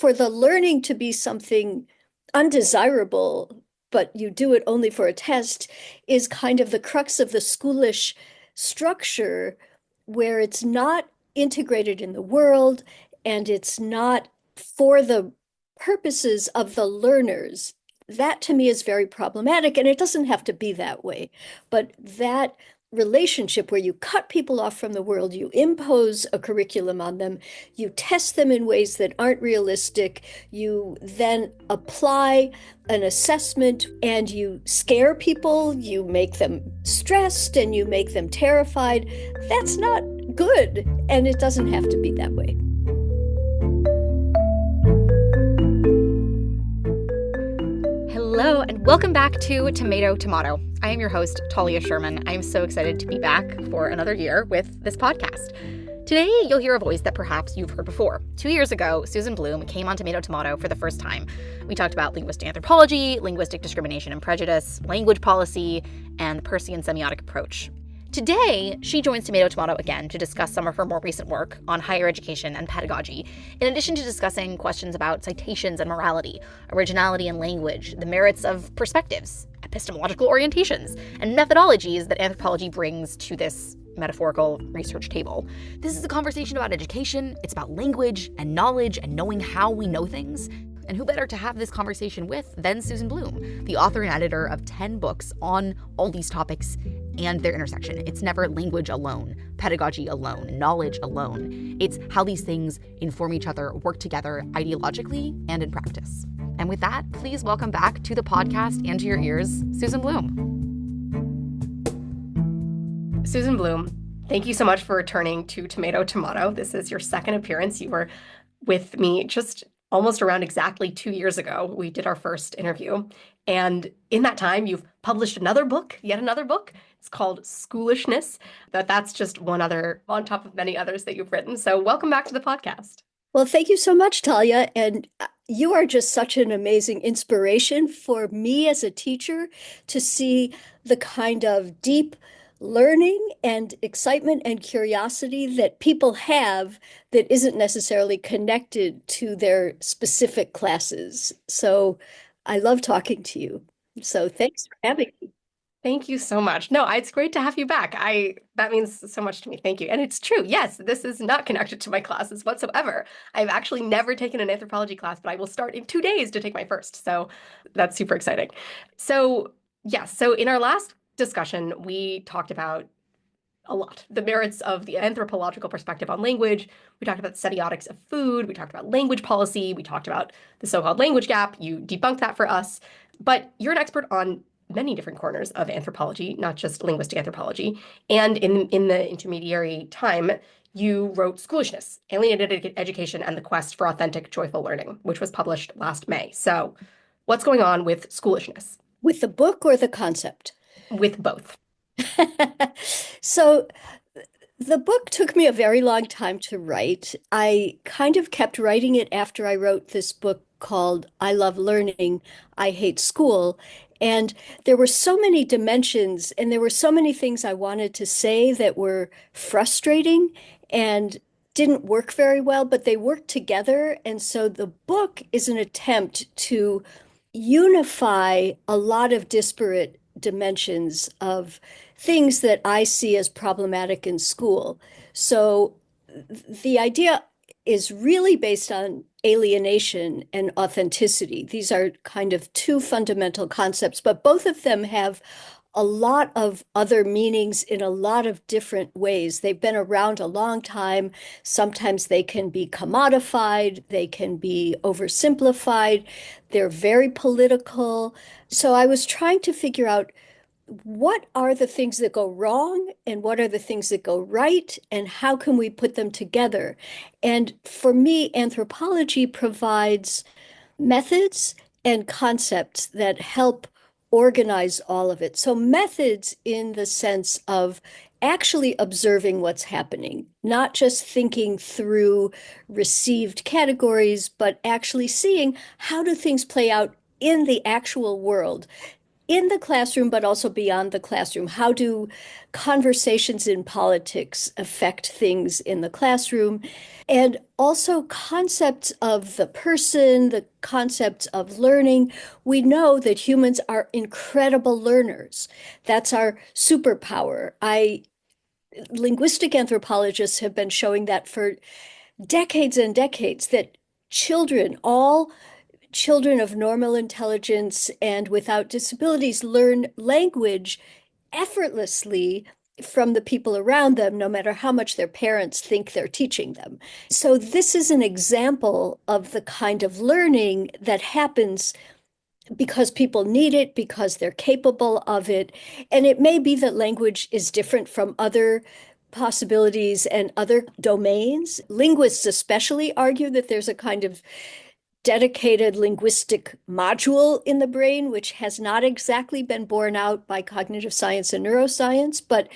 for the learning to be something undesirable, but you do it only for a test, is kind of the crux of the schoolish structure where it's not integrated in the world and it's not for the purposes of the learners. That to me is very problematic, and it doesn't have to be that way. But that relationship where you cut people off from the world, you impose a curriculum on them, you test them in ways that aren't realistic, you then apply an assessment and you scare people, you make them stressed and you make them terrified. That's not good, and it doesn't have to be that way. Hello, and welcome back to Tomato Tomato. I am your host, Talia Sherman. I am so excited to be back for another year with this podcast. Today, you'll hear a voice that perhaps you've heard before. 2 years ago, Susan Blum came on Tomato Tomato for the first time. We talked about linguistic anthropology, linguistic discrimination and prejudice, language policy, and the Peircean semiotic approach. Today, she joins Tomato Tomato again to discuss some of her more recent work on higher education and pedagogy, in addition to discussing questions about citations and morality, originality and language, the merits of perspectives, epistemological orientations, and methodologies that anthropology brings to this metaphorical research table. This is a conversation about education, it's about language and knowledge and knowing how we know things. And who better to have this conversation with than Susan Blum, the author and editor of 10 books on all these topics and their intersection. It's never language alone, pedagogy alone, knowledge alone. It's how these things inform each other, work together ideologically and in practice. And with that, please welcome back to the podcast and to your ears, Susan Blum. Susan Blum, thank you so much for returning to Tomato Tomato. This is your second appearance. You were with me just almost around exactly 2 years ago. We did our first interview. And in that time, you've published another book, yet another book. It's called Schoolishness. That's just one other on top of many others that you've written. So welcome back to the podcast. Well, thank you so much, Talia. And you are just such an amazing inspiration for me as a teacher to see the kind of deep learning and excitement and curiosity that people have that isn't necessarily connected to their specific classes. So I love talking to you. So thanks for having me. Thank you so much. No, it's great to have you back. That means so much to me. Thank you. And it's true. Yes, this is not connected to my classes whatsoever. I've actually never taken an anthropology class, but I will start in 2 days to take my first. So that's super exciting. So yes, so in our last discussion, we talked about a lot. The merits of the anthropological perspective on language. We talked about semiotics of food. We talked about language policy. We talked about the so-called language gap. You debunked that for us. But you're an expert on many different corners of anthropology, not just linguistic anthropology. And in the intermediary time, you wrote Schoolishness, Alienated Education and the Quest for Authentic, Joyful Learning, which was published last May. So what's going on with Schoolishness? With the book or the concept? With both. So the book took me a very long time to write. I kind of kept writing it after I wrote this book called I Love Learning, I Hate School. And there were so many dimensions and there were so many things I wanted to say that were frustrating and didn't work very well, but they worked together. And so the book is an attempt to unify a lot of disparate dimensions of things that I see as problematic in school. So the idea is really based on alienation and authenticity. These are kind of two fundamental concepts, but both of them have a lot of other meanings in a lot of different ways. They've been around a long time. Sometimes they can be commodified, they can be oversimplified, they're very political. So I was trying to figure out what are the things that go wrong and what are the things that go right and how can we put them together? And for me, anthropology provides methods and concepts that help organize all of it. So methods in the sense of actually observing what's happening, not just thinking through received categories, but actually seeing how do things play out in the actual world. in the classroom, but also beyond the classroom. How do conversations in politics affect things in the classroom? And also concepts of the person, the concepts of learning. We know that humans are incredible learners. That's our superpower. Linguistic anthropologists have been showing that for decades and decades, that all children of normal intelligence and without disabilities learn language effortlessly from the people around them, no matter how much their parents think they're teaching them. So, this is an example of the kind of learning that happens because people need it, because they're capable of it. And it may be that language is different from other possibilities and other domains. Linguists especially argue that there's a kind of dedicated linguistic module in the brain, which has not exactly been borne out by cognitive science and neuroscience, but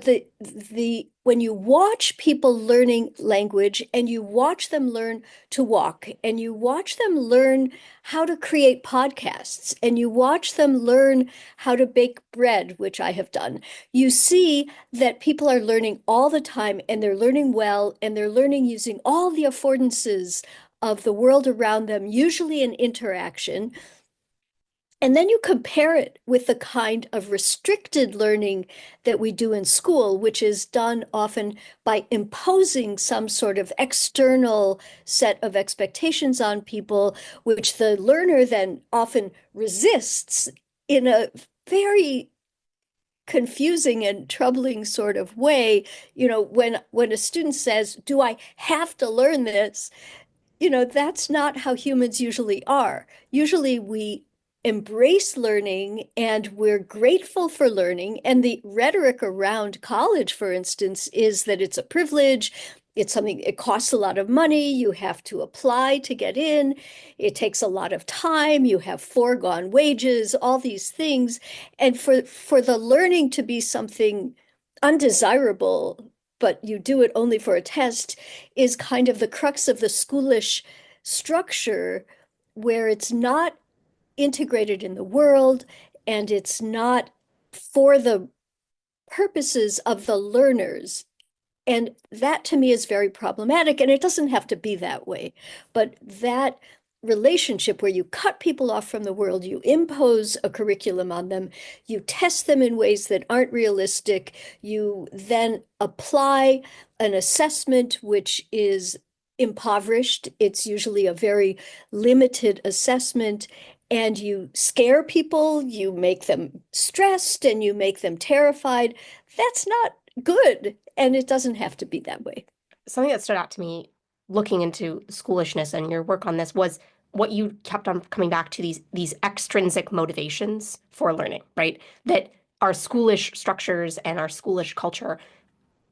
the when you watch people learning language and you watch them learn to walk and you watch them learn how to create podcasts and you watch them learn how to bake bread, which I have done, you see that people are learning all the time and they're learning well and they're learning using all the affordances of the world around them, usually in interaction. And then you compare it with the kind of restricted learning that we do in school, which is done often by imposing some sort of external set of expectations on people, which the learner then often resists in a very confusing and troubling sort of way. When a student says, "Do I have to learn this?" That's not how humans usually are. Usually we embrace learning and we're grateful for learning. And the rhetoric around college, for instance, is that it's a privilege. It's something, it costs a lot of money. You have to apply to get in. It takes a lot of time. You have foregone wages, all these things. And for the learning to be something undesirable, but you do it only for a test, is kind of the crux of the schoolish structure, where it's not integrated in the world and it's not for the purposes of the learners. And that to me is very problematic. And it doesn't have to be that way. But that relationship where you cut people off from the world, you impose a curriculum on them, you test them in ways that aren't realistic, you then apply an assessment which is impoverished. It's usually a very limited assessment. And you scare people, you make them stressed, and you make them terrified. That's not good. And it doesn't have to be that way. Something that stood out to me looking into schoolishness and your work on this was what you kept on coming back to, these extrinsic motivations for learning, right? That our schoolish structures and our schoolish culture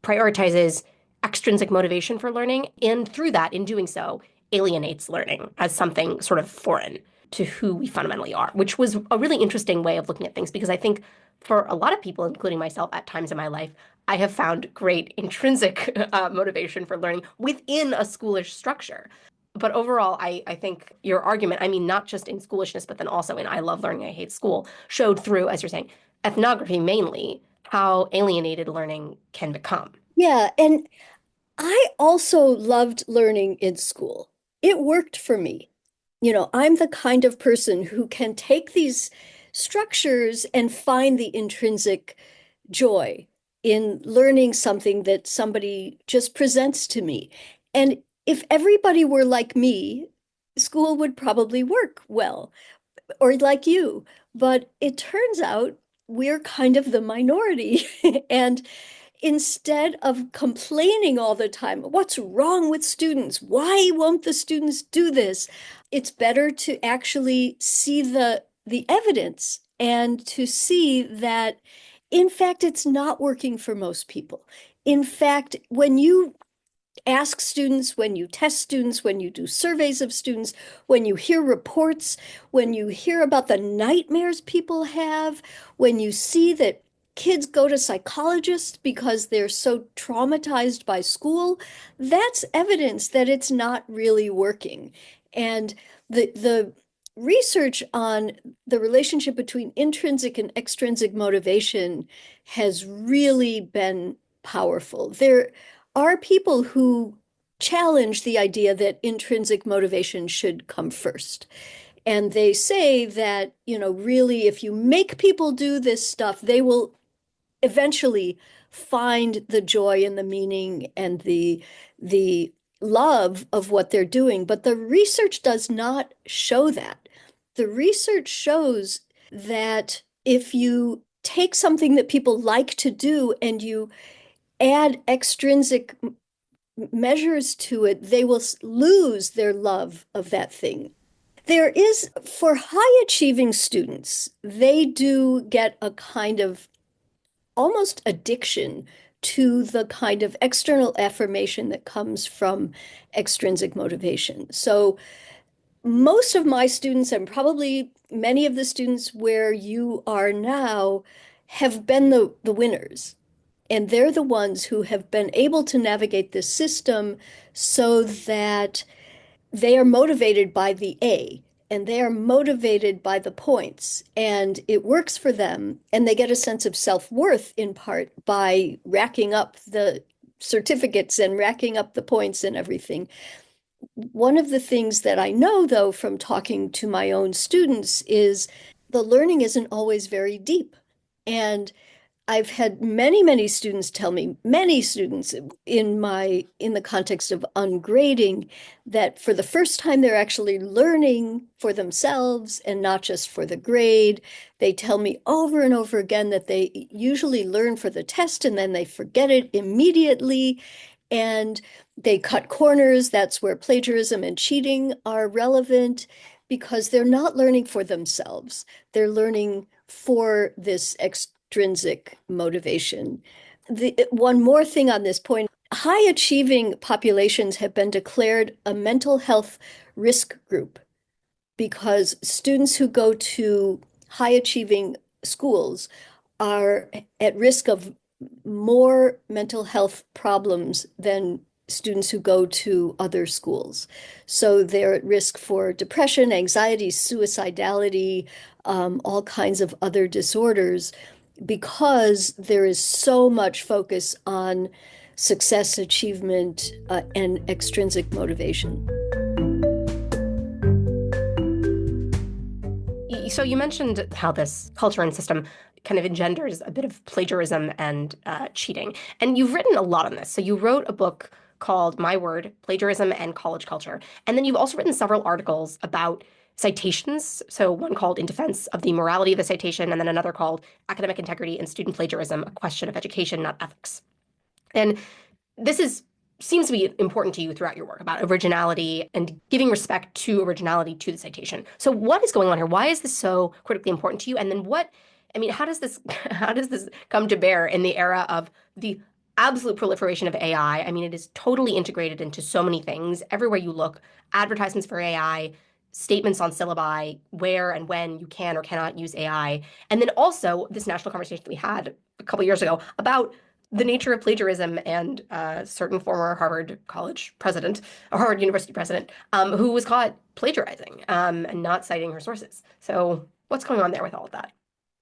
prioritizes extrinsic motivation for learning, and through that, in doing so, alienates learning as something sort of foreign to who we fundamentally are, which was a really interesting way of looking at things, because I think for a lot of people, including myself at times in my life, I have found great intrinsic motivation for learning within a schoolish structure. But overall, I think your argument, I mean, not just in schoolishness, but then also in I love learning, I hate school, showed through, as you're saying, ethnography mainly, how alienated learning can become. Yeah, and I also loved learning in school. It worked for me. I'm the kind of person who can take these structures and find the intrinsic joy in learning something that somebody just presents to me. And if everybody were like me, school would probably work well, or like you. But it turns out we're kind of the minority. And instead of complaining all the time, what's wrong with students? Why won't the students do this? It's better to actually see the evidence and to see that, in fact, it's not working for most people. In fact, when you ask students, when you test students, when you do surveys of students, when you hear reports, when you hear about the nightmares people have, when you see that kids go to psychologists because they're so traumatized by school, that's evidence that it's not really working. And the research on the relationship between intrinsic and extrinsic motivation has really been powerful. There are people who challenge the idea that intrinsic motivation should come first. And they say that, really, if you make people do this stuff, they will eventually find the joy and the meaning and the love of what they're doing. But the research does not show that. The research shows that if you take something that people like to do and you add extrinsic measures to it, they will lose their love of that thing. There is, for high achieving students, they do get a kind of almost addiction to the kind of external affirmation that comes from extrinsic motivation. So most of my students, and probably many of the students where you are now, have been the winners. And they're the ones who have been able to navigate this system so that they are motivated by the A and they are motivated by the points, and it works for them. And they get a sense of self-worth in part by racking up the certificates and racking up the points and everything. One of the things that I know, though, from talking to my own students is the learning isn't always very deep. And I've had many students tell me, many students in the context of ungrading, that for the first time they're actually learning for themselves and not just for the grade. They tell me over and over again that they usually learn for the test and then they forget it immediately. And they cut corners. That's where plagiarism and cheating are relevant because they're not learning for themselves. They're learning for this extrinsic motivation. One more thing on this point, high achieving populations have been declared a mental health risk group because students who go to high achieving schools are at risk of more mental health problems than students who go to other schools. So they're at risk for depression, anxiety, suicidality, all kinds of other disorders because there is so much focus on success, achievement, and extrinsic motivation. So you mentioned how this culture and system kind of engenders a bit of plagiarism and cheating. And you've written a lot on this. So you wrote a book called My Word, Plagiarism and College Culture. And then you've also written several articles about citations. So one called In Defense of the Morality of the Citation, and then another called Academic Integrity and Student Plagiarism, a Question of Education, Not Ethics. And this seems to be important to you throughout your work about originality and giving respect to originality to the citation. So what is going on here? Why is this so critically important to you? And then how does this come to bear in the era of the absolute proliferation of AI? I mean, it is totally integrated into so many things. Everywhere you look, advertisements for AI, statements on syllabi, where and when you can or cannot use AI. And then also this national conversation we had a couple years ago about the nature of plagiarism and a certain former Harvard College president, or Harvard University president, who was caught plagiarizing and not citing her sources. So what's going on there with all of that?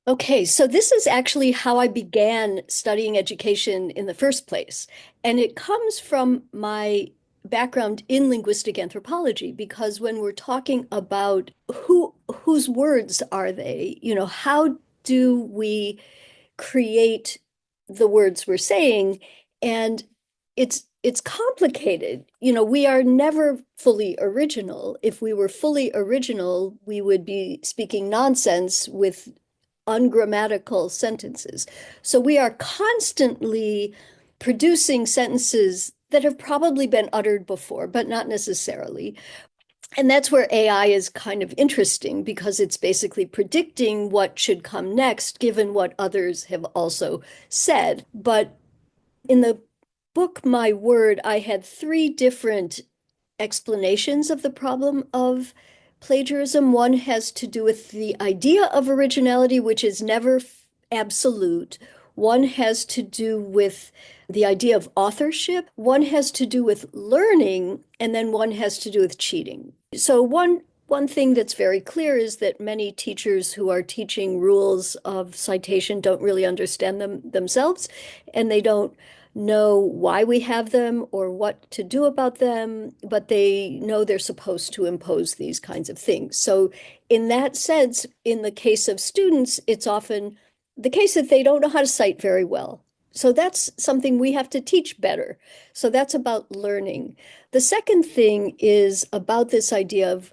Okay, so this is actually how I began studying education in the first place. And it comes from my background in linguistic anthropology, because when we're talking about whose words are they, how do we create the words we're saying? And it's complicated. We are never fully original. If we were fully original, we would be speaking nonsense with ungrammatical sentences. So we are constantly producing sentences that have probably been uttered before, but not necessarily. And that's where AI is kind of interesting because it's basically predicting what should come next, given what others have also said. But in the book, My Word, I had three different explanations of the problem of plagiarism. One has to do with the idea of originality, which is never absolute. One has to do with the idea of authorship. One has to do with learning, and then one has to do with cheating. So one one thing that's very clear is that many teachers who are teaching rules of citation don't really understand them themselves, and they don't know why we have them or what to do about them, but they know they're supposed to impose these kinds of things. So, in that sense, in the case of students, it's often the case that they don't know how to cite very well. So that's something we have to teach better. So that's about learning. The second thing is about this idea of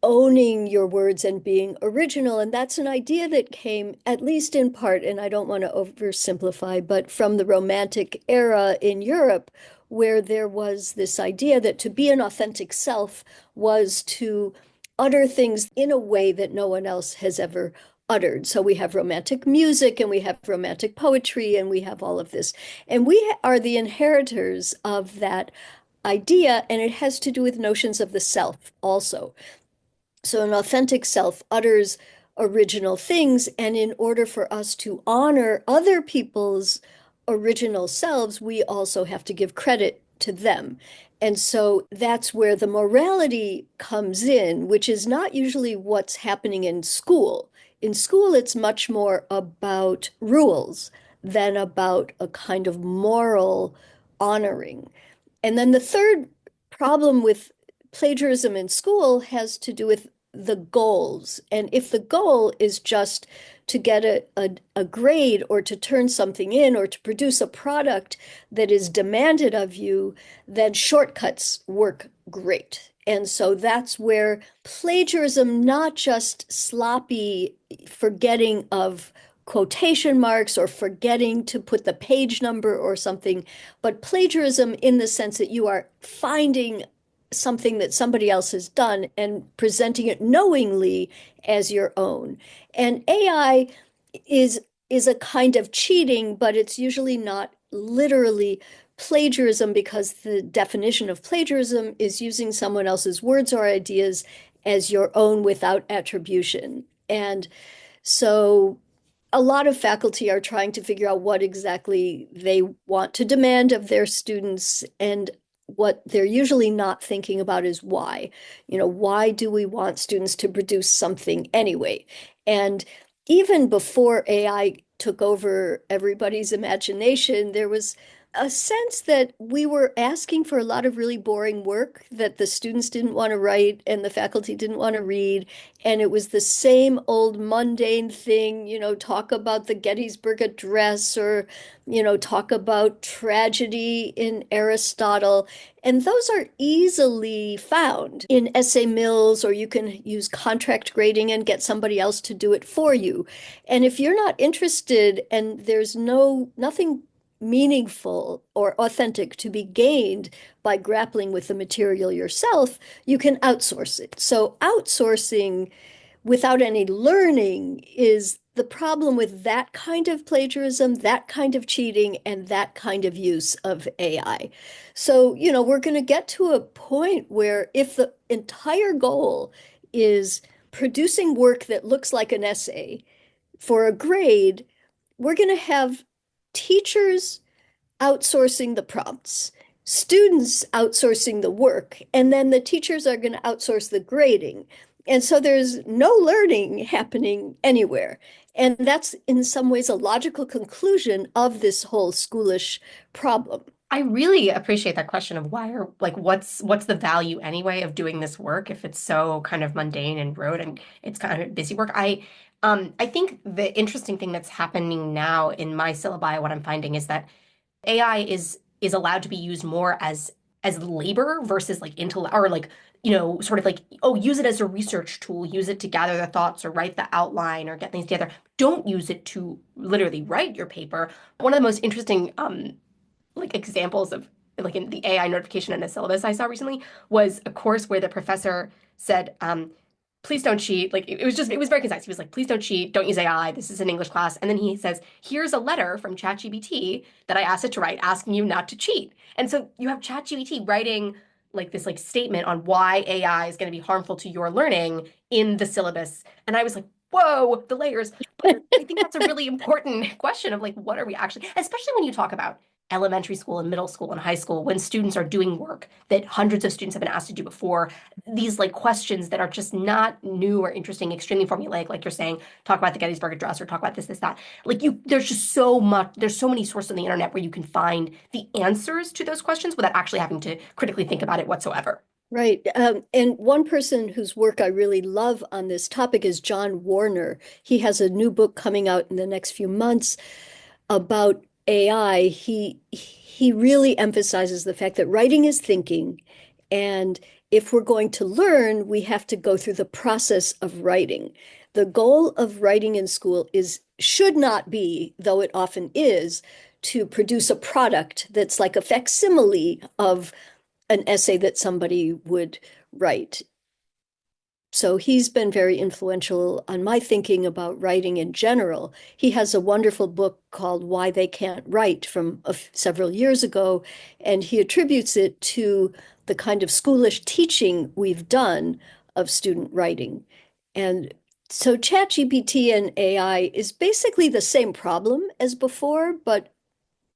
owning your words and being original. And that's an idea that came, at least in part, and I don't want to oversimplify, but from the Romantic era in Europe, where there was this idea that to be an authentic self was to utter things in a way that no one else has ever uttered. So we have romantic music and we have romantic poetry and we have all of this. And we are the inheritors of that idea, and it has to do with notions of the self also. So an authentic self utters original things, and in order for us to honor other people's original selves, we also have to give credit to them. And so that's where the morality comes in, which is not usually what's happening in school. In school, it's much more about rules than about a kind of moral honoring. And then the third problem with plagiarism in school has to do with the goals. And if the goal is just to get a grade or to turn something in or to produce a product that is demanded of you, then shortcuts work great. And so that's where plagiarism, not just sloppy forgetting of quotation marks or forgetting to put the page number or something, but plagiarism in the sense that you are finding something that somebody else has done and presenting it knowingly as your own. And AI is is a kind of cheating, but it's usually not literally plagiarism because the definition of plagiarism is using someone else's words or ideas as your own without attribution. And so a lot of faculty are trying to figure out what exactly they want to demand of their students, and what they're usually not thinking about is why. Why do we want students to produce something anyway? And even before AI took over everybody's imagination, there was a sense that we were asking for a lot of really boring work that the students didn't want to write and the faculty didn't want to read. And it was the same old mundane thing, talk about the Gettysburg Address or, talk about tragedy in Aristotle. And those are easily found in essay mills, or you can use contract grading and get somebody else to do it for you. And if you're not interested and there's nothing meaningful or authentic to be gained by grappling with the material yourself, you can outsource it. So outsourcing without any learning is the problem with that kind of plagiarism, that kind of cheating, and that kind of use of AI. So, we're going to get to a point where if the entire goal is producing work that looks like an essay for a grade, we're going to have teachers outsourcing the prompts, students outsourcing the work, and then the teachers are going to outsource the grading. And so there's no learning happening anywhere. And that's in some ways a logical conclusion of this whole schoolish problem. I really appreciate that question of what's the value anyway of doing this work if it's so kind of mundane and rote and it's kind of busy work. I think the interesting thing that's happening now in my syllabi, what I'm finding is that AI is allowed to be used more as labor versus like intellect, or like, sort of like, oh, use it as a research tool, use it to gather the thoughts or write the outline or get things together. Don't use it to literally write your paper. One of the most interesting like examples of like in the AI notification in a syllabus I saw recently was a course where the professor said, please don't cheat. Like it was very concise. He was like, please don't cheat, don't use AI. This is an English class. And then he says, here's a letter from ChatGPT that I asked it to write asking you not to cheat. And so you have ChatGPT writing like this like statement on why AI is going to be harmful to your learning in the syllabus. And I was like, whoa, the layers. But I think that's a really important question of like, what are we actually, especially when you talk about elementary school and middle school and high school when students are doing work that hundreds of students have been asked to do before, these like questions that are just not new or interesting, extremely formulaic, like you're saying, talk about the Gettysburg Address or talk about this, that. Like there's just so much, there's so many sources on the internet where you can find the answers to those questions without actually having to critically think about it whatsoever. Right. And one person whose work I really love on this topic is John Warner. He has a new book coming out in the next few months about AI. He really emphasizes the fact that writing is thinking, and if we're going to learn, we have to go through the process of writing. The goal of writing in school is should not be, though it often is, to produce a product that's like a facsimile of an essay that somebody would write. So he's been very influential on my thinking about writing in general. He has a wonderful book called Why They Can't Write from several years ago, and he attributes it to the kind of schoolish teaching we've done of student writing. And so ChatGPT and AI is basically the same problem as before, but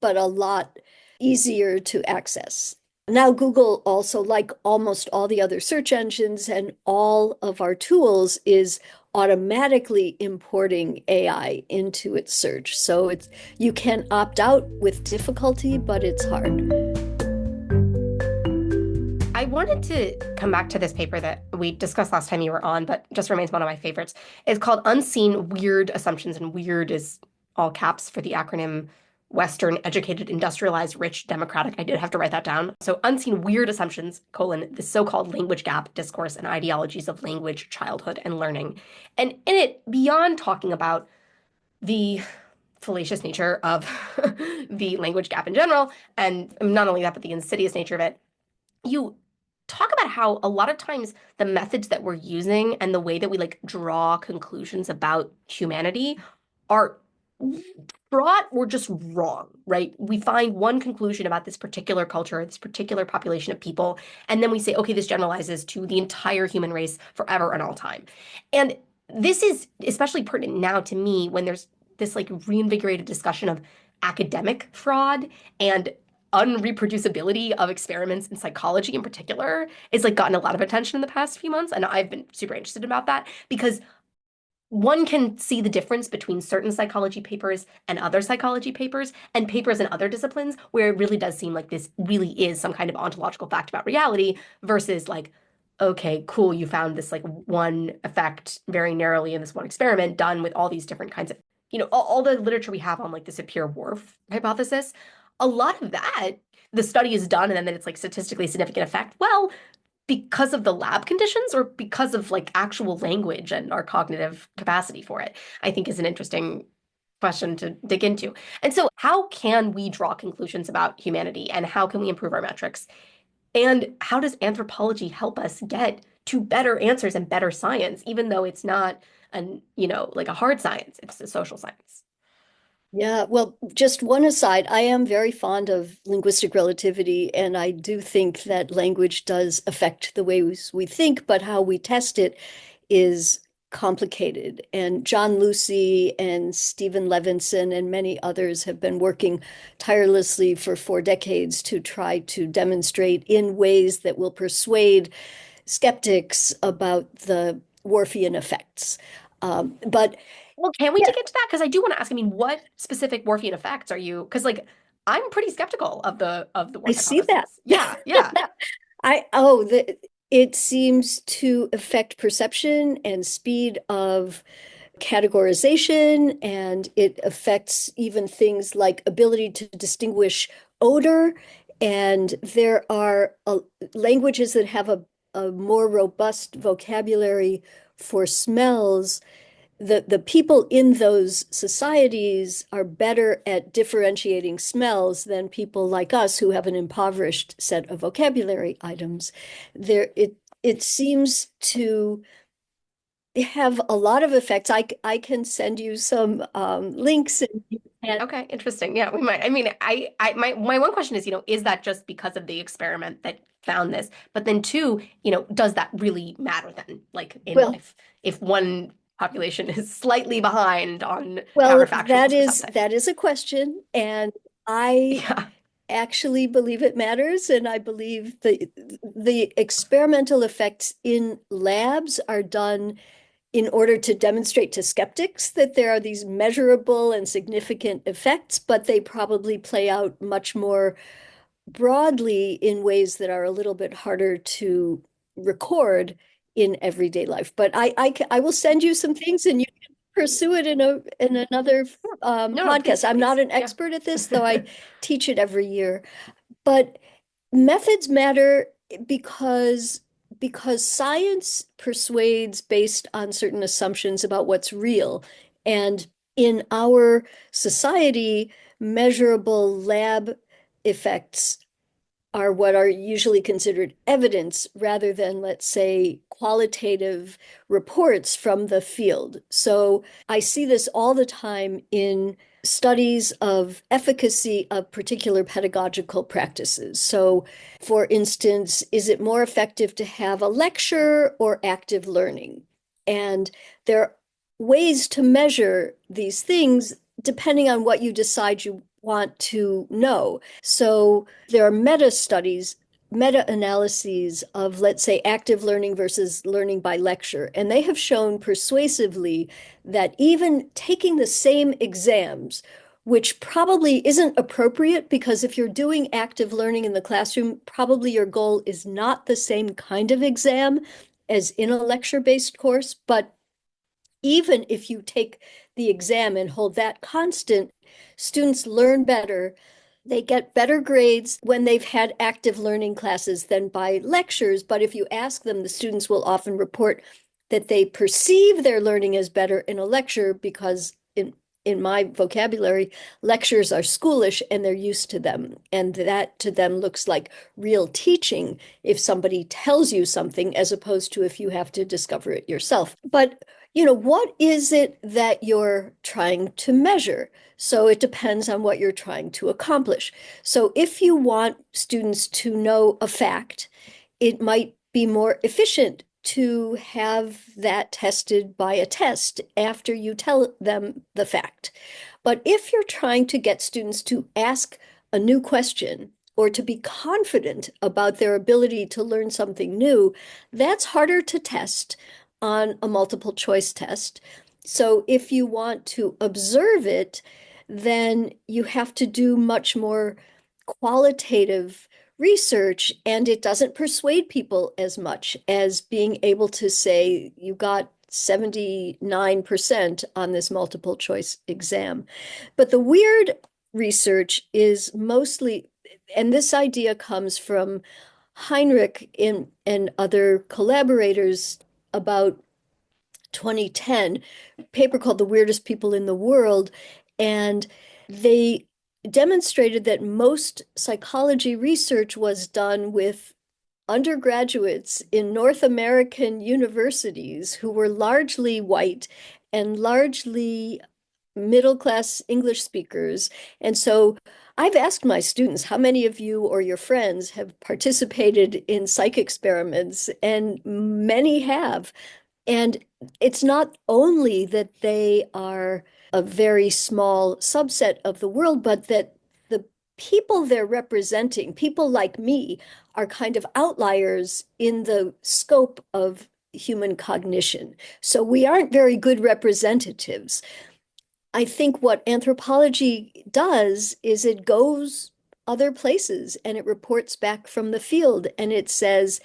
a lot easier to access. Now, Google also, like almost all the other search engines and all of our tools, is automatically importing AI into its search. So you can opt out with difficulty, but it's hard. I wanted to come back to this paper that we discussed last time you were on, but just remains one of my favorites. It's called Unseen Weird Assumptions, and weird is all caps for the acronym Western, Educated, Industrialized, Rich, Democratic. I did have to write that down. So Unseen Weird Assumptions, the so-called language gap, discourse, and ideologies of language, childhood, and learning. And in it, beyond talking about the fallacious nature of the language gap in general, and not only that, but the insidious nature of it, you talk about how a lot of times the methods that we're using and the way that we like draw conclusions about humanity are fraught or just wrong, right? We find one conclusion about this particular culture, this particular population of people, and then we say, okay, this generalizes to the entire human race forever and all time. And this is especially pertinent now to me when there's this like reinvigorated discussion of academic fraud and unreproducibility of experiments in psychology in particular. It's like gotten a lot of attention in the past few months, and I've been super interested about that because one can see the difference between certain psychology papers and other psychology papers and papers in other disciplines where it really does seem like this really is some kind of ontological fact about reality versus like, okay, cool, you found this like one effect very narrowly in this one experiment done with all these different kinds of, all the literature we have on like the Sapir-Whorf hypothesis. A lot of that, the study is done and then it's like statistically significant effect. Well, because of the lab conditions or because of like actual language and our cognitive capacity for it, I think is an interesting question to dig into. And so how can we draw conclusions about humanity and how can we improve our metrics? And how does anthropology help us get to better answers and better science, even though it's not like a hard science, it's a social science? Yeah, well, just one aside, I am very fond of linguistic relativity, and I do think that language does affect the way we think, but how we test it is complicated. And John Lucy and Stephen Levinson and many others have been working tirelessly for 4 decades to try to demonstrate in ways that will persuade skeptics about the Whorfian effects. But Well, can we yeah, dig into that? Because I do want to ask, I mean, what specific Whorfian effects are you? Because like I'm pretty skeptical of the I Whorf see that. hypothesis. Yeah, yeah. It seems to affect perception and speed of categorization, and it affects even things like ability to distinguish odor. And there are languages that have a more robust vocabulary for smells. The people in those societies are better at differentiating smells than people like us who have an impoverished set of vocabulary items. It seems to have a lot of effects. I can send you some links and you can, Okay, interesting. Yeah, we might. I mean, my one question is, is that just because of the experiment that found this? But then two, does that really matter then, like in well, life, if one population is slightly behind on well, counterfactuals or something? that is a question, and I Yeah. actually believe it matters, and I believe the experimental effects in labs are done in order to demonstrate to skeptics that there are these measurable and significant effects, but they probably play out much more broadly in ways that are a little bit harder to record in everyday life. But I will send you some things and you can pursue it in another No, no, podcast. please, I'm not please. an Yeah. expert at this, though I teach it every year. But methods matter because because science persuades based on certain assumptions about what's real. And in our society, measurable lab effects are what are usually considered evidence rather than, let's say, qualitative reports from the field. So I see this all the time in studies of efficacy of particular pedagogical practices. So, for instance, is it more effective to have a lecture or active learning? And there are ways to measure these things depending on what you decide you want to know. So there are meta studies, meta analyses of, let's say, active learning versus learning by lecture. And they have shown persuasively that even taking the same exams, which probably isn't appropriate because if you're doing active learning in the classroom, probably your goal is not the same kind of exam as in a lecture-based course. But even if you take the exam and hold that constant, students learn better. They get better grades when they've had active learning classes than by lectures. But if you ask them, the students will often report that they perceive their learning as better in a lecture because in my vocabulary, lectures are schoolish and they're used to them. And that to them looks like real teaching if somebody tells you something as opposed to if you have to discover it yourself. But what is it that you're trying to measure? So it depends on what you're trying to accomplish. So if you want students to know a fact, it might be more efficient to have that tested by a test after you tell them the fact. But if you're trying to get students to ask a new question or to be confident about their ability to learn something new, that's harder to test on a multiple choice test. So if you want to observe it, then you have to do much more qualitative research, and it doesn't persuade people as much as being able to say you got 79% on this multiple choice exam. But the weird research is mostly, and this idea comes from Heinrich and other collaborators about 2010, paper called The Weirdest People in the World. And they demonstrated that most psychology research was done with undergraduates in North American universities who were largely white and largely middle class English speakers. And so I've asked my students, how many of you or your friends have participated in psych experiments? And many have. And it's not only that they are a very small subset of the world, but that the people they're representing, people like me, are kind of outliers in the scope of human cognition. So we aren't very good representatives. I think what anthropology does is it goes other places and it reports back from the field and it says,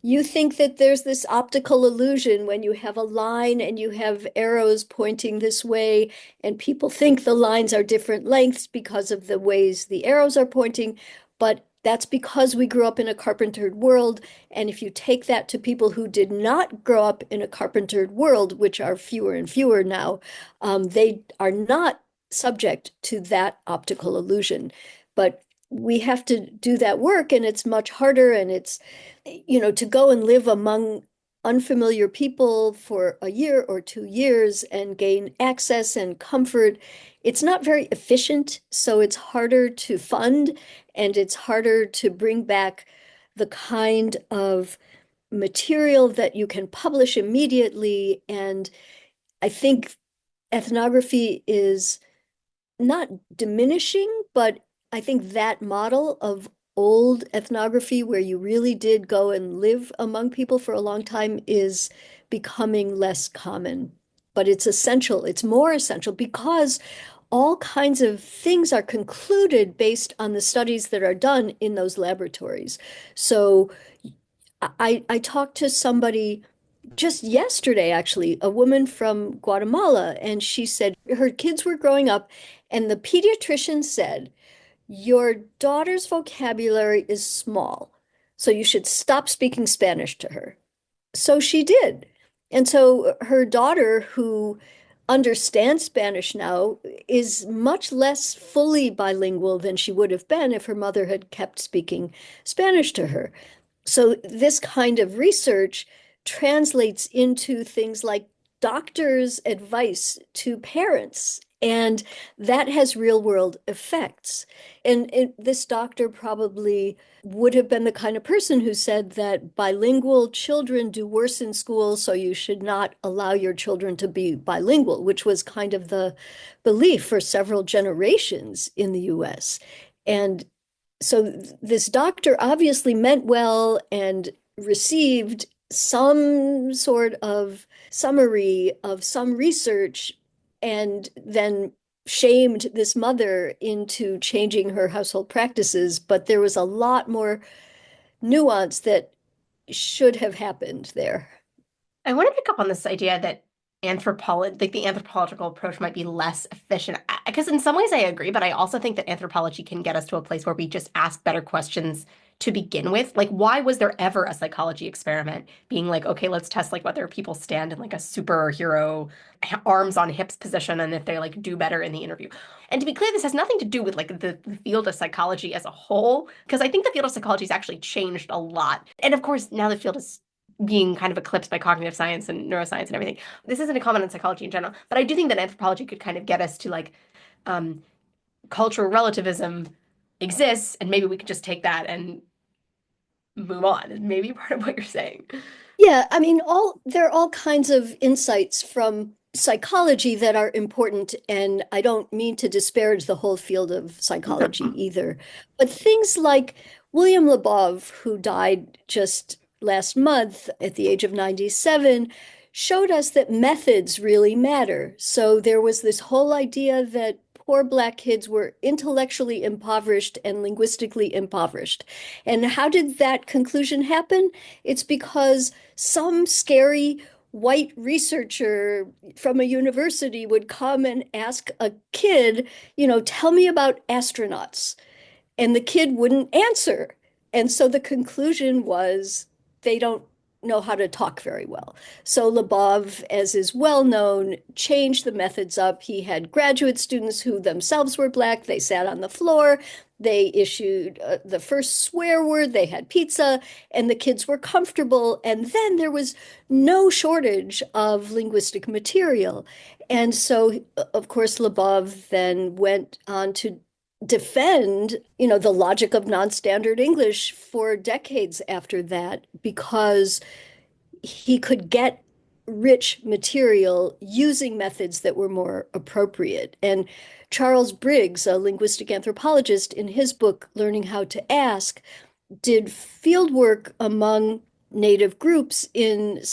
you think that there's this optical illusion when you have a line and you have arrows pointing this way, and people think the lines are different lengths because of the ways the arrows are pointing. But that's because we grew up in a carpentered world. And if you take that to people who did not grow up in a carpentered world, which are fewer and fewer now, they are not subject to that optical illusion. But we have to do that work, and it's much harder, and it's to go and live among unfamiliar people for a year or 2 years and gain access and comfort. It's not very efficient, so it's harder to fund and it's harder to bring back the kind of material that you can publish immediately. And I think ethnography is not diminishing, but I think that model of old ethnography where you really did go and live among people for a long time is becoming less common. But it's essential. It's more essential because all kinds of things are concluded based on the studies that are done in those laboratories. So I talked to somebody just yesterday, actually, a woman from Guatemala, and she said her kids were growing up, and the pediatrician said, your daughter's vocabulary is small, so you should stop speaking Spanish to her. So she did. And so her daughter, who understands Spanish now, is much less fully bilingual than she would have been if her mother had kept speaking Spanish to her. So this kind of research translates into things like doctors' advice to parents, and that has real world effects. And this doctor probably would have been the kind of person who said that bilingual children do worse in school, so you should not allow your children to be bilingual, which was kind of the belief for several generations in the US. And so this doctor obviously meant well and received some sort of summary of some research and then shamed this mother into changing her household practices. But there was a lot more nuance that should have happened there. I want to pick up on this idea that anthropology, like the anthropological approach might be less efficient. Because in some ways I agree, but I also think that anthropology can get us to a place where we just ask better questions to begin with. Like, why was there ever a psychology experiment being like, okay, let's test like whether people stand in like a superhero arms on hips position and if they like do better in the interview. And to be clear, this has nothing to do with like the field of psychology as a whole, because I think the field of psychology has actually changed a lot. And of course, now the field is being kind of eclipsed by cognitive science and neuroscience and everything. This isn't a comment on psychology in general, but I do think that anthropology could kind of get us to like um, cultural relativism exists, and maybe we could just take that and move on. Is maybe part of what you're saying. Yeah, I mean, there are all kinds of insights from psychology that are important, and I don't mean to disparage the whole field of psychology either. But things like William Labov, who died just last month at the age of 97, showed us that methods really matter. So there was this whole idea that poor Black kids were intellectually impoverished and linguistically impoverished. And how did that conclusion happen? It's because some scary white researcher from a university would come and ask a kid, tell me about astronauts. And the kid wouldn't answer. And so the conclusion was they don't know how to talk very well. So Labov, as is well known, changed the methods up. He had graduate students who themselves were Black. They sat on the floor. They issued the first swear word. They had pizza, and the kids were comfortable. And then there was no shortage of linguistic material. And so, of course, Labov then went on to defend, the logic of non-standard English for decades after that because he could get rich material using methods that were more appropriate. And Charles Briggs, a linguistic anthropologist, in his book, Learning How to Ask, did field work among Native groups in the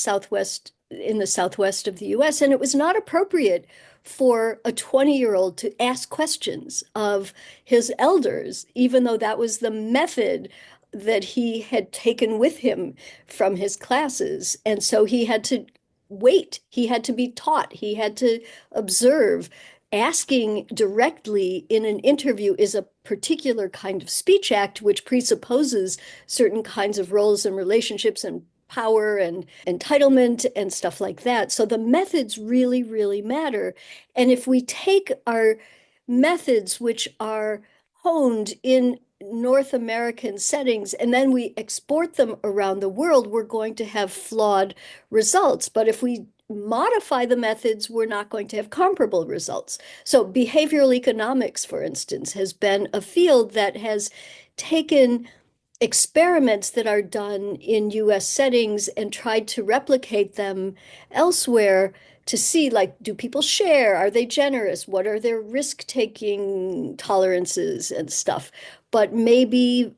southwest of the US, and it was not appropriate for a 20-year-old to ask questions of his elders, even though that was the method that he had taken with him from his classes. And so he had to wait, he had to be taught, he had to observe. Asking directly in an interview is a particular kind of speech act, which presupposes certain kinds of roles and relationships and power and entitlement and stuff like that. So the methods really, really matter. And if we take our methods, which are honed in North American settings, and then we export them around the world, we're going to have flawed results. But if we modify the methods, we're not going to have comparable results. So behavioral economics, for instance, has been a field that has taken experiments that are done in US settings and tried to replicate them elsewhere to see, like, do people share? Are they generous? What are their risk-taking tolerances and stuff? But maybe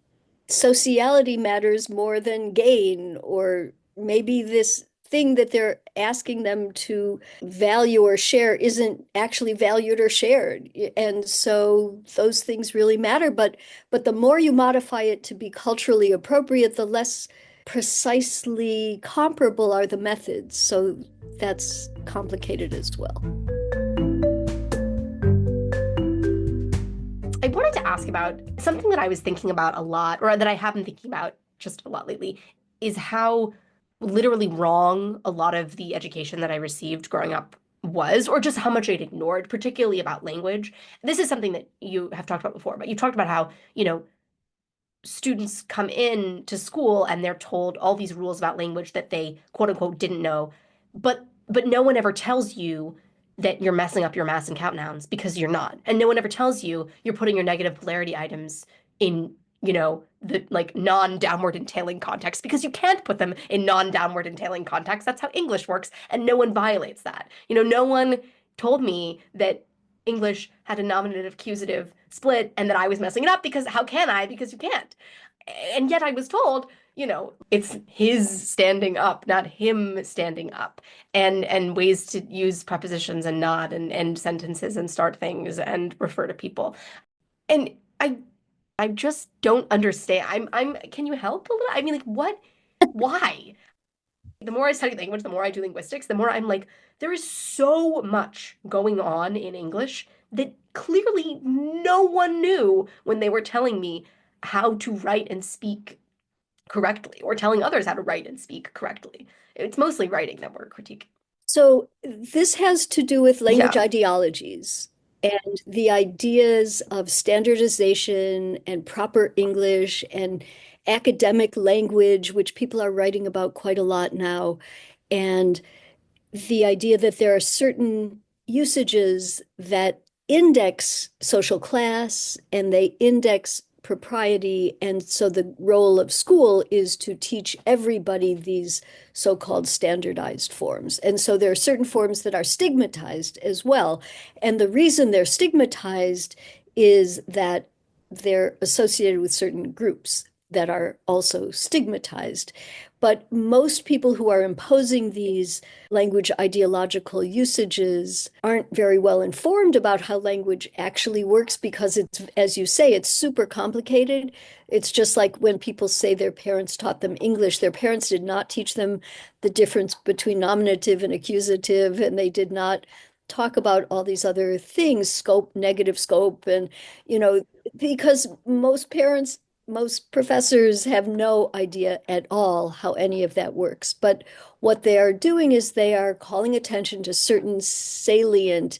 sociality matters more than gain, or maybe this thing that they're asking them to value or share isn't actually valued or shared. And so those things really matter. But the more you modify it to be culturally appropriate, the less precisely comparable are the methods. So that's complicated as well. I wanted to ask about something that I was thinking about a lot, or that I have been thinking about just a lot lately, is how literally wrong a lot of the education that I received growing up was, or just how much I'd ignored, particularly about language. This is something that you have talked about before, but you talked about how, students come in to school and they're told all these rules about language that they quote unquote didn't know, but no one ever tells you that you're messing up your mass and count nouns, because you're not. And no one ever tells you you're putting your negative polarity items in, the like non-downward entailing context, because you can't put them in non-downward entailing context. That's how English works, and no one violates that. No one told me that English had a nominative accusative split and that I was messing it up, because how can I? Because you can't. And yet I was told, it's his standing up, not him standing up, and ways to use prepositions and not, and end sentences and start things and refer to people. And I just don't understand. Can you help a little? I mean, like, what? Why? The more I study language, the more I do linguistics, the more I'm like, there is so much going on in English that clearly no one knew when they were telling me how to write and speak correctly, or telling others how to write and speak correctly. It's mostly writing that we're critiquing. So this has to do with language Yeah. ideologies and the ideas of standardization and proper English and academic language, which people are writing about quite a lot now, and the idea that there are certain usages that index social class and they index propriety. And so the role of school is to teach everybody these so-called standardized forms. And so there are certain forms that are stigmatized as well. And the reason they're stigmatized is that they're associated with certain groups that are also stigmatized. But most people who are imposing these language ideological usages aren't very well informed about how language actually works, because it's, as you say, it's super complicated. It's just like when people say their parents taught them English, their parents did not teach them the difference between nominative and accusative, and they did not talk about all these other things, scope, negative scope, and, because most professors have no idea at all how any of that works. But what they are doing is they are calling attention to certain salient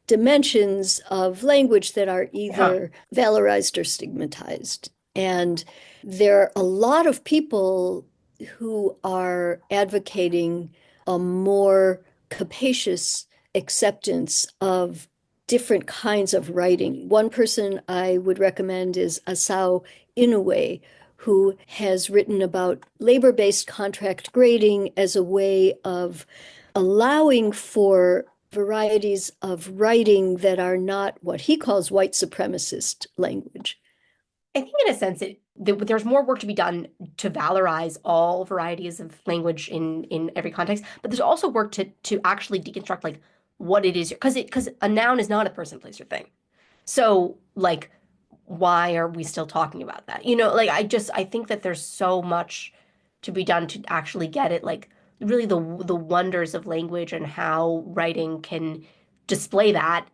dimensions of language that are Yeah. either valorized or stigmatized. And there are a lot of people who are advocating a more capacious acceptance of different kinds of writing. One person I would recommend is Asao Inoue, who has written about labor-based contract grading as a way of allowing for varieties of writing that are not what he calls white supremacist language. I think in a sense there's more work to be done to valorize all varieties of language in every context, but there's also work to actually deconstruct like what it is, because a noun is not a person, place, or thing. So like, why are we still talking about that? Like, I think that there's so much to be done to actually get it, like really the wonders of language and how writing can display that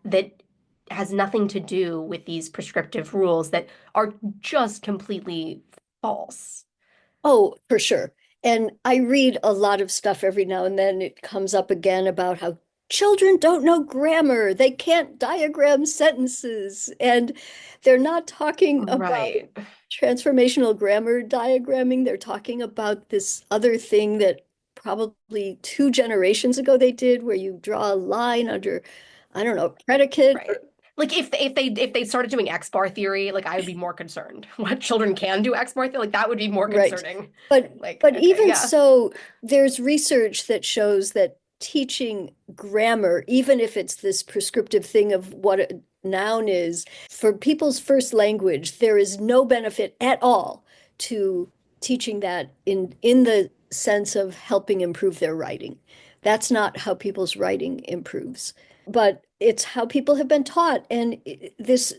has nothing to do with these prescriptive rules that are just completely false. Oh, for sure. And I read a lot of stuff every now and then. It comes up again about how children don't know grammar. They can't diagram sentences. And they're not talking about Right. transformational grammar diagramming. They're talking about this other thing that probably 2 generations ago they did, where you draw a line under, I don't know, predicate Right. Like if they started doing X bar theory, like I would be more concerned. What children can do X bar theory, like that would be more Right. concerning. But Like, but okay, even yeah. so, there's research that shows that teaching grammar, even if it's this prescriptive thing of what a noun is, for people's first language, there is no benefit at all to teaching that in the sense of helping improve their writing. That's not how people's writing improves, but it's how people have been taught. And this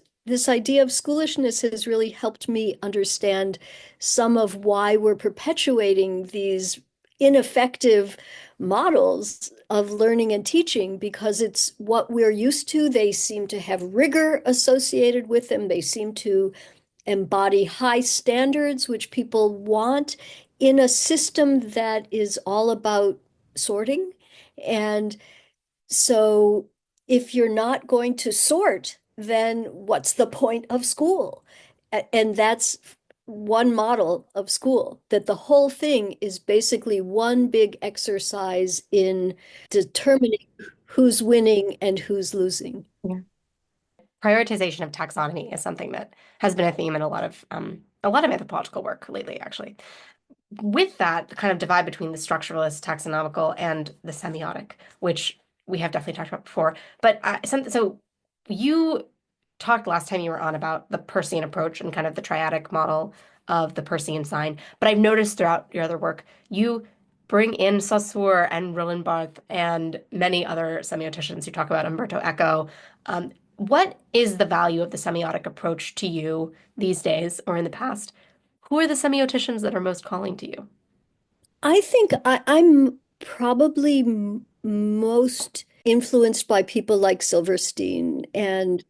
idea of schoolishness has really helped me understand some of why we're perpetuating these ineffective models of learning and teaching, because it's what we're used to. They seem to have rigor associated with them. They seem to embody high standards, which people want in a system that is all about sorting. And so if you're not going to sort, then what's the point of school? And that's one model of school, that the whole thing is basically one big exercise in determining who's winning and who's losing. Yeah. Prioritization of taxonomy is something that has been a theme in a lot of anthropological work lately, actually. With that, the kind of divide between the structuralist, taxonomical, and the semiotic, which we have definitely talked about before. But so you talked last time you were on about the Peircean approach and kind of the triadic model of the Peircean sign. But I've noticed throughout your other work, you bring in Saussure and Roland Barthes and many other semioticians. You talk about Umberto Eco. What is the value of the semiotic approach to you these days or in the past? Who are the semioticians that are most calling to you? I think I'm probably most influenced by people like Silverstein and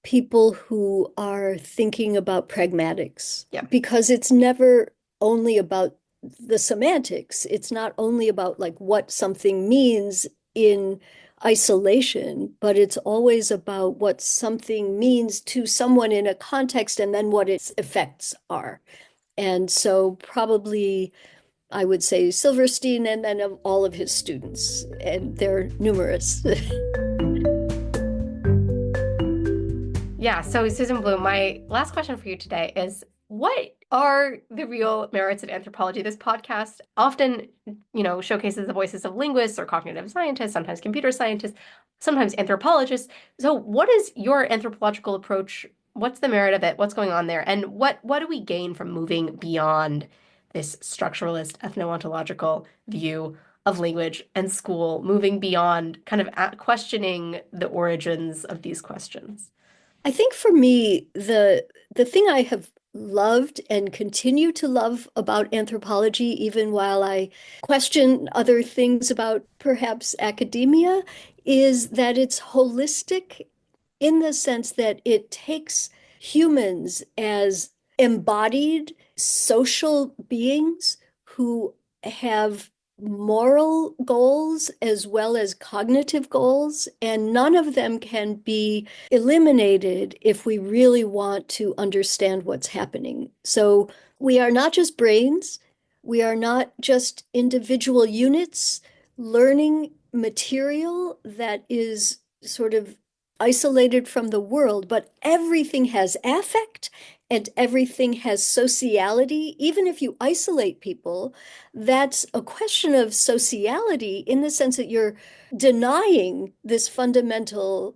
people who are thinking about pragmatics, Yeah. because it's never only about the semantics. It's not only about like what something means in isolation, but it's always about what something means to someone in a context and then what its effects are. And so probably I would say Silverstein, and then of all of his students, and they're numerous. Yeah, so Susan Blum, my last question for you today is what are the real merits of anthropology? This podcast often, showcases the voices of linguists or cognitive scientists, sometimes computer scientists, sometimes anthropologists. So what is your anthropological approach? What's the merit of it? What's going on there? And what do we gain from moving beyond this structuralist ethno-ontological view of language and school, moving beyond kind of questioning the origins of these questions? I think for me, the thing I have loved and continue to love about anthropology, even while I question other things about perhaps academia, is that it's holistic in the sense that it takes humans as embodied social beings who have moral goals as well as cognitive goals, and none of them can be eliminated if we really want to understand what's happening. So we are not just brains, we are not just individual units learning material that is sort of isolated from the world, but everything has affect and everything has sociality. Even if you isolate people, that's a question of sociality in the sense that you're denying this fundamental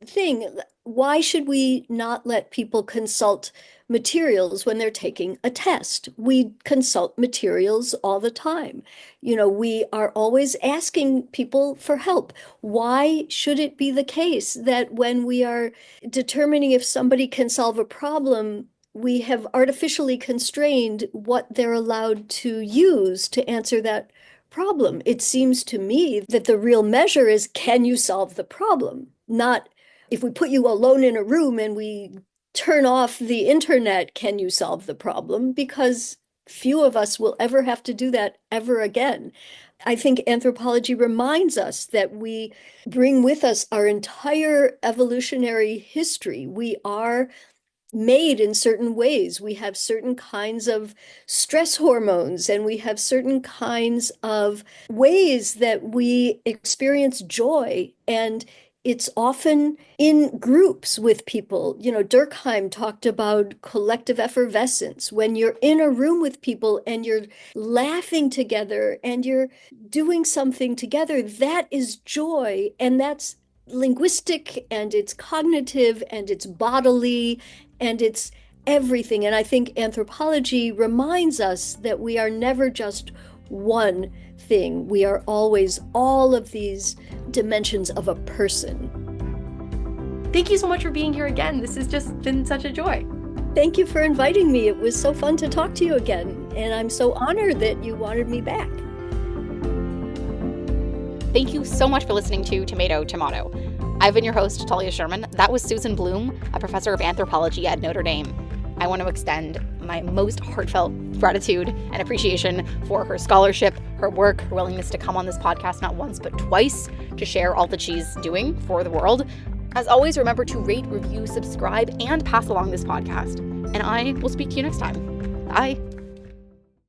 thing. Why should we not let people consult materials when they're taking a test? We consult materials all the time. We are always asking people for help. Why should it be the case that when we are determining if somebody can solve a problem, we have artificially constrained what they're allowed to use to answer that problem? It seems to me that the real measure is, can you solve the problem? Not, if we put you alone in a room and we turn off the internet, can you solve the problem? Because few of us will ever have to do that ever again. I think anthropology reminds us that we bring with us our entire evolutionary history. We are made in certain ways. We have certain kinds of stress hormones, and we have certain kinds of ways that we experience joy. And it's often in groups with people. Durkheim talked about collective effervescence. When you're in a room with people and you're laughing together and you're doing something together, that is joy. And that's linguistic and it's cognitive and it's bodily and it's everything. And I think anthropology reminds us that we are never just one thing. We are always all of these dimensions of a person. Thank you so much for being here again. This has just been such a joy. Thank you for inviting me. It was so fun to talk to you again. And I'm so honored that you wanted me back. Thank you so much for listening to Tomato Tomato. I've been your host, Talia Sherman. That was Susan Blum, a professor of anthropology at Notre Dame. I want to extend my most heartfelt gratitude and appreciation for her scholarship, her work, her willingness to come on this podcast not once but twice to share all that she's doing for the world. As always, remember to rate, review, subscribe, and pass along this podcast. And I will speak to you next time. Bye.